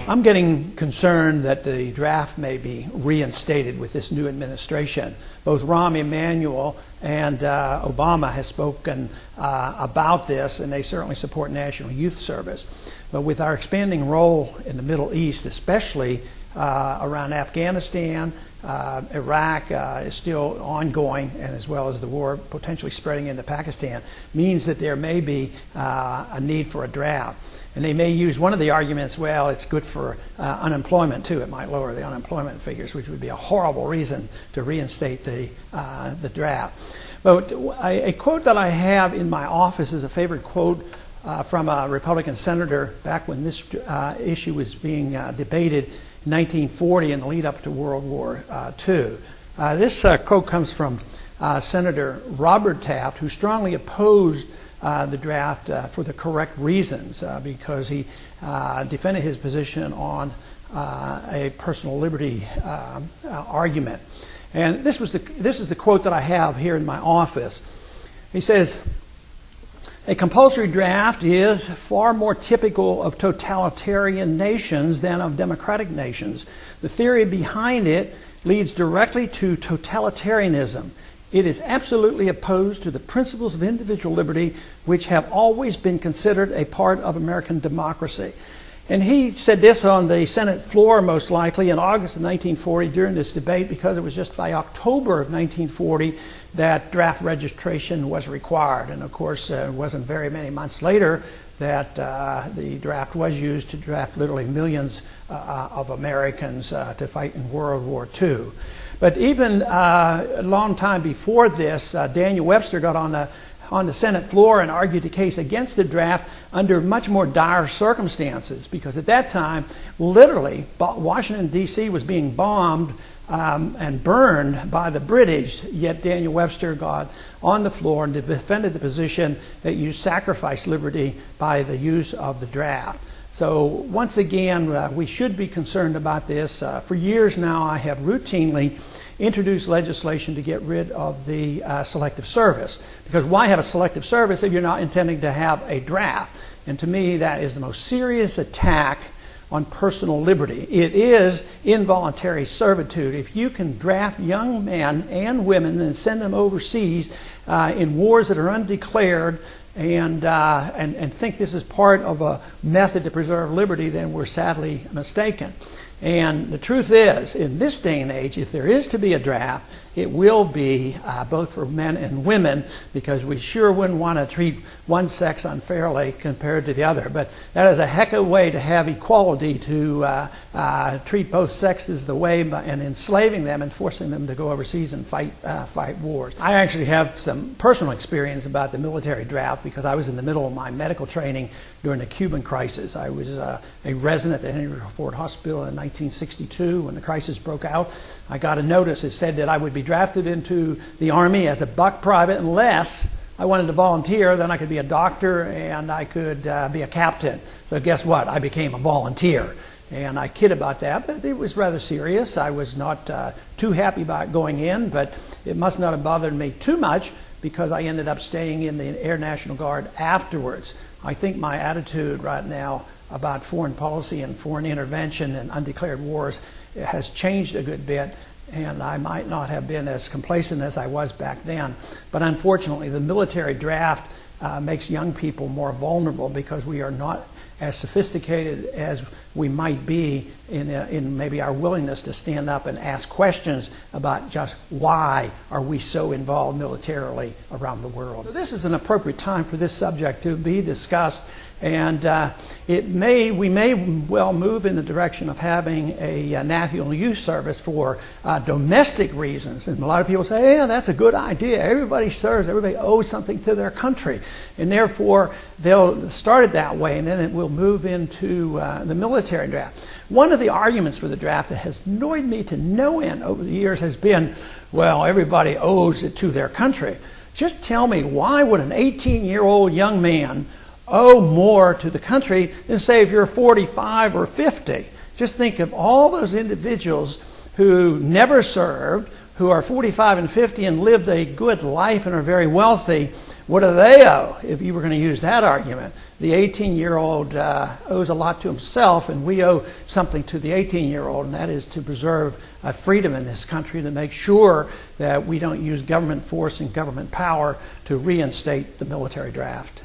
I'm getting concerned that the draft may be reinstated with this new administration. Both Rahm Emanuel and Obama has spoken about this, and they certainly support National Youth Service. But with our expanding role in the Middle East, especially around Afghanistan, Iraq is still ongoing, and as well as the war potentially spreading into Pakistan, means that there may be a need for a draft. And they may use one of the arguments, well, it's good for unemployment too. It might lower the unemployment figures, which would be a horrible reason to reinstate the draft. But a quote that I have in my office is a favorite quote from a Republican senator back when this issue was being debated in 1940 in the lead up to World War II. This quote comes from Senator Robert Taft, who strongly opposed the draft for the correct reasons, because he defended his position on a personal liberty argument. And this is the quote that I have here in my office. He says, "A compulsory draft is far more typical of totalitarian nations than of democratic nations. The theory behind it leads directly to totalitarianism. It is absolutely opposed to the principles of individual liberty, which have always been considered a part of American democracy." And he said this on the Senate floor, most likely, in August of 1940 during this debate, because it was just by October of 1940 that draft registration was required. And of course, it wasn't very many months later that the draft was used to draft literally millions of Americans to fight in World War II. But even a long time before this, Daniel Webster got on the Senate floor and argued the case against the draft under much more dire circumstances, because at that time, literally, Washington, D.C. was being bombed and burned by the British, yet Daniel Webster got on the floor and defended the position that you sacrifice liberty by the use of the draft. So once again, we should be concerned about this. For years now, I have routinely introduced legislation to get rid of the selective service. Because why have a selective service if you're not intending to have a draft? And to me, that is the most serious attack on personal liberty. It is involuntary servitude. If you can draft young men and women and send them overseas in wars that are undeclared, and think this is part of a method to preserve liberty, then we're sadly mistaken. And the truth is, in this day and age, if there is to be a draft, it will be both for men and women, because we sure wouldn't want to treat one sex unfairly compared to the other. But that is a heck of a way to have equality, to treat both sexes the way, and enslaving them and forcing them to go overseas and fight wars. I actually have some personal experience about the military draft, because I was in the middle of my medical training during the Cuban crisis. I was a resident at the Henry Ford Hospital in 1962 when the crisis broke out. I got a notice that said that I would be drafted into the Army as a buck private unless I wanted to volunteer. Then I could be a doctor and I could be a captain. So guess what? I became a volunteer. And I kid about that, but it was rather serious. I was not too happy about going in, but it must not have bothered me too much, because I ended up staying in the Air National Guard afterwards. I think my attitude right now about foreign policy and foreign intervention and undeclared wars has changed a good bit, and I might not have been as complacent as I was back then. But unfortunately, the military draft makes young people more vulnerable, because we are not as sophisticated as we might be in maybe our willingness to stand up and ask questions about just why are we so involved militarily around the world. So this is an appropriate time for this subject to be discussed, and we may well move in the direction of having a National Youth Service for domestic reasons. And a lot of people say, yeah, that's a good idea. Everybody serves, everybody owes something to their country. And therefore, they'll start it that way, and then it will move into the military draft. One of the arguments for the draft that has annoyed me to no end over the years has been, well, everybody owes it to their country. Just tell me, why would an 18-year-old young man owe more to the country than, say, if you're 45 or 50? Just think of all those individuals who never served, who are 45 and 50 and lived a good life and are very wealthy. what do they owe if you were going to use that argument? The 18-year-old owes a lot to himself, and we owe something to the 18-year-old, and that is to preserve freedom in this country, to make sure that we don't use government force and government power to reinstate the military draft.